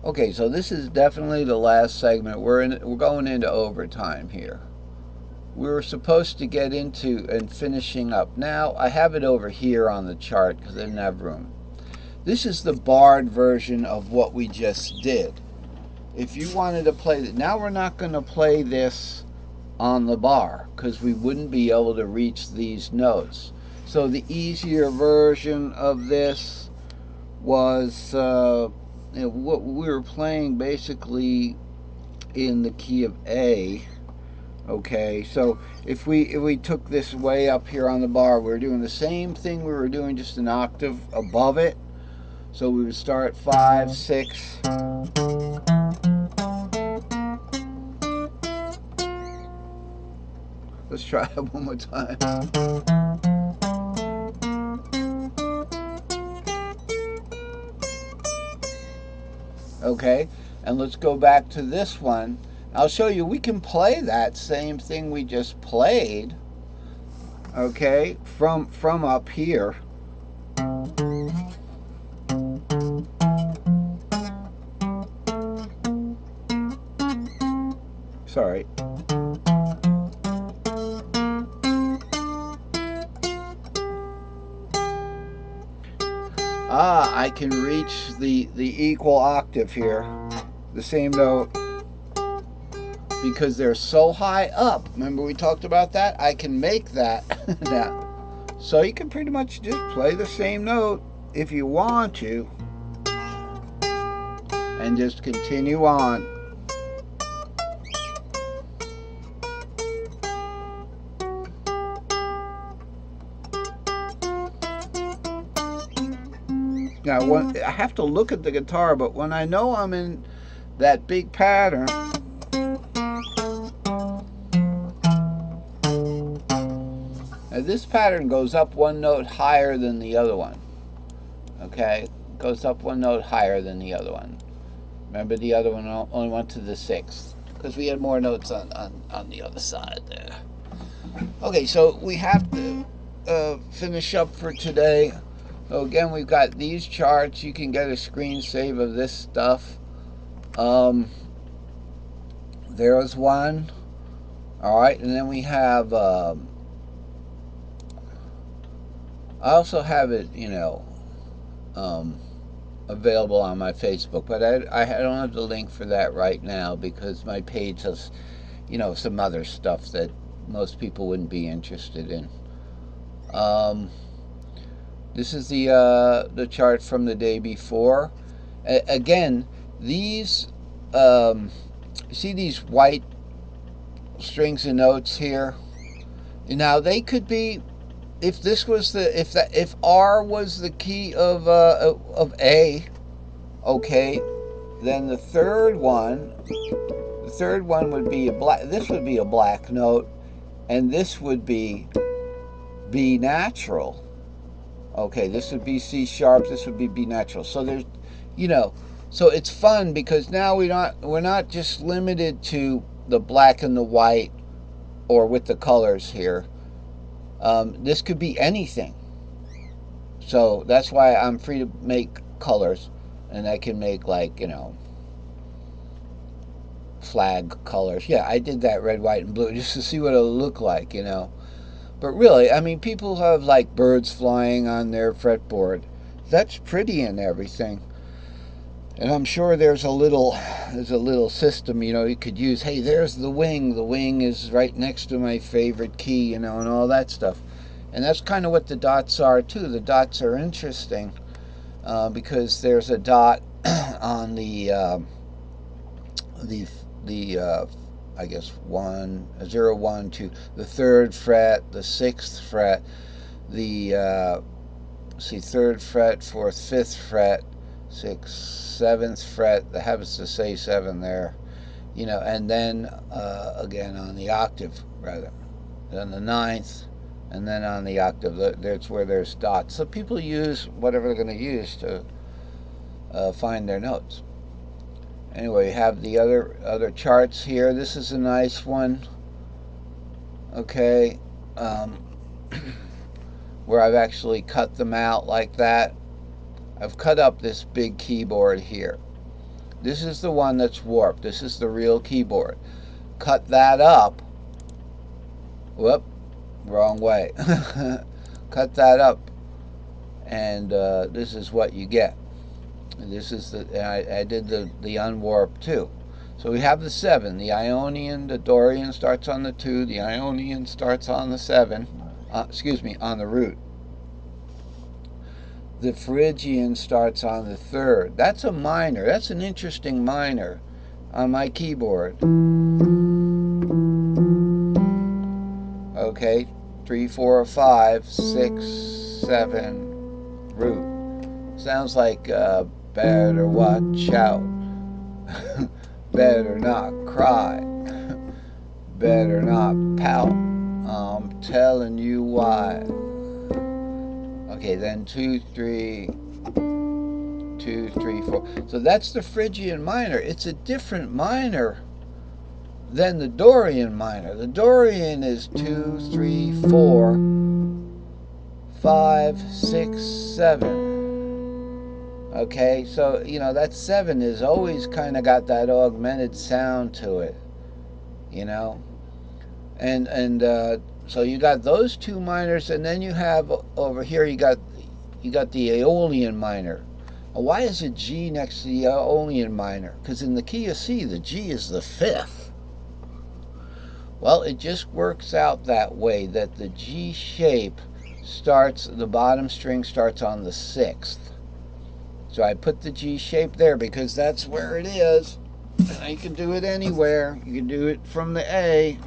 Okay, so this is definitely the last segment. We're going into overtime here. We were supposed to get into and finishing up. Now I have it over here on the chart because I didn't have room. This is the barred version of what we just did. If you wanted to play it, now we're not going to play this on the bar because we wouldn't be able to reach these notes. So the easier version of this was what we were playing basically in the key of A. Okay, so if we took this way up here on the bar, we were doing the same thing we were doing, just an octave above it. So we would start 5, 6. Let's try it one more time. Okay, and let's go back to this one. I'll show you we can play that same thing we just played. Okay, from up here. Sorry. Ah, I can reach the equal octave here, the same note, because they're so high up. Remember we talked about that? I can make that now. So you can pretty much just play the same note if you want to and just continue on. Now, I have to look at the guitar, but when I know I'm in that big pattern, now this pattern goes up one note higher than the other one. Okay, goes up one note higher than the other one. Remember, the other one only went to the sixth because we had more notes on the other side there. Okay, so we have to finish up for today. So again, we've got these charts. You can get a screen save of this stuff. There's one. All right, and then we have. I also have it, available on my Facebook, but I don't have the link for that right now because my page has, some other stuff that most people wouldn't be interested in. This is the chart from the day before. Again, these see these white strings and notes here. Now they could be, if this was if R was the key of A, okay, then the third one would be a black. This would be a black note, and this would be B natural. Okay, this would be C sharp. This would be B natural. So there's, so it's fun because now we're not just limited to the black and the white, or with the colors here. This could be anything. So that's why I'm free to make colors, and I can make flag colors. Yeah, I did that red, white, and blue just to see what it'll look like. But really, I mean, people have like birds flying on their fretboard. That's pretty and everything. And I'm sure there's a little system, you could use. Hey, there's the wing. The wing is right next to my favorite key, and all that stuff. And that's kind of what the dots are too. The dots are interesting because there's a dot on the I guess 0, 1, 2, the 3rd fret, the 6th fret, the 3rd fret, 4th, 5th fret, 6th, 7th fret. That happens to say 7 there, and then again on the octave rather, then the 9th, and then on the octave. That's where there's dots. So people use whatever they're going to use to find their notes. Anyway, you have the other charts here. This is a nice one. Okay, where I've actually cut them out like that. I've cut up this big keyboard here. This is the one that's warped. This is the real keyboard. Cut that up. Whoop, wrong way. Cut that up, and this is what you get. And this is I did the unwarp too. So we have the 7. The Ionian, the Dorian starts on the 2. The Ionian starts on the 7. On the root. The Phrygian starts on the 3rd. That's a minor. That's an interesting minor on my keyboard. Okay, 3, 4, 5, 6, 7, root. Sounds like better watch out. Better not cry. Better not pout. I'm telling you why. Okay, then 2, 3, 2, 3, 4. So that's the Phrygian minor. It's a different minor than the Dorian minor. The Dorian is 2, 3, 4, 5, 6, 7. Okay, so that 7 is always kind of got that augmented sound to it, and so you got those 2 minors, and then you have over here you got the Aeolian minor. Why is a G next to the Aeolian minor? Because in the key of C, the G is the 5th. Well, it just works out that way, that the G shape the bottom string starts on the 6th. So I put the G shape there because that's where it is. And you can do it anywhere. You can do it from the A.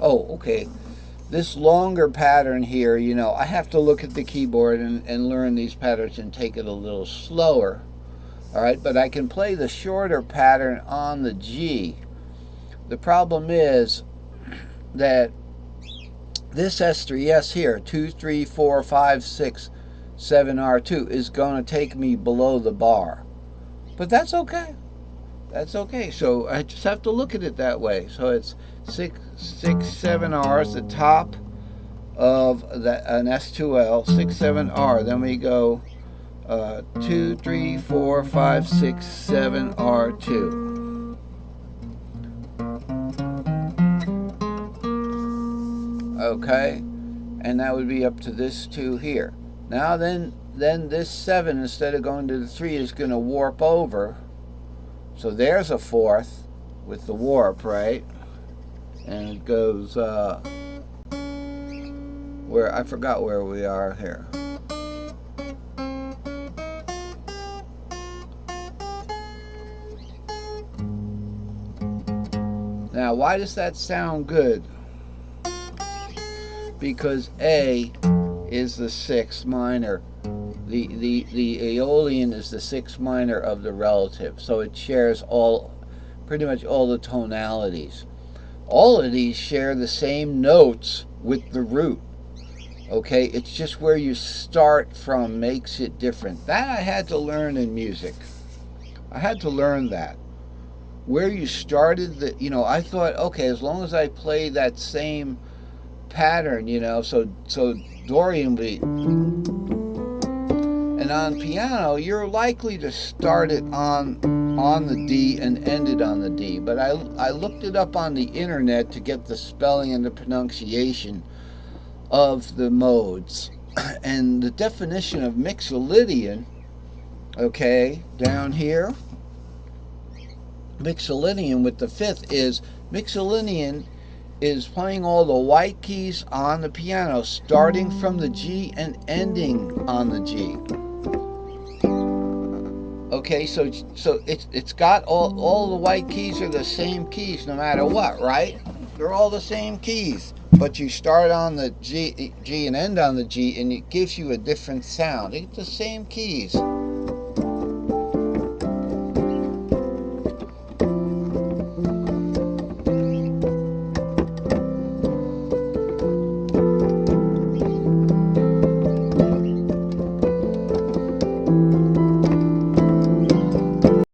Oh, okay. This longer pattern here, I have to look at the keyboard and learn these patterns and take it a little slower. All right, but I can play the shorter pattern on the G. The problem is that this S3S here, 2, 3, 4, 5, 6, 7, R2, is going to take me below the bar. But that's okay. That's okay. So I just have to look at it that way. So it's 6, 7 R's, the top of an S2L, 6, 7 R. Then we go 2, 3, 4, 5, 6, 7, R2. Okay, and that would be up to this 2 here. Now then this 7, instead of going to the 3, is going to warp over. So there's a 4th with the warp, right? And it goes where I forgot where we are here. Now, why does that sound good? Because A is the 6th minor. The Aeolian is the 6th minor of the relative, so it shares pretty much all the tonalities. All of these share the same notes with the root. Okay, it's just where you start from makes it different. That I had to learn in music. I had to learn that. Where you started, I thought, okay, as long as I play that same pattern, so Dorian beat. And on piano, you're likely to start it on the D and end it on the D. But I looked it up on the internet to get the spelling and the pronunciation of the modes. And the definition of Mixolydian, okay, down here, Mixolydian with the 5th is Mixolydian is playing all the white keys on the piano, starting from the G and ending on the G. Okay, so it's got all the white keys are the same keys no matter what, right? They're all the same keys, but you start on the G and end on the G, and it gives you a different sound. It's the same keys.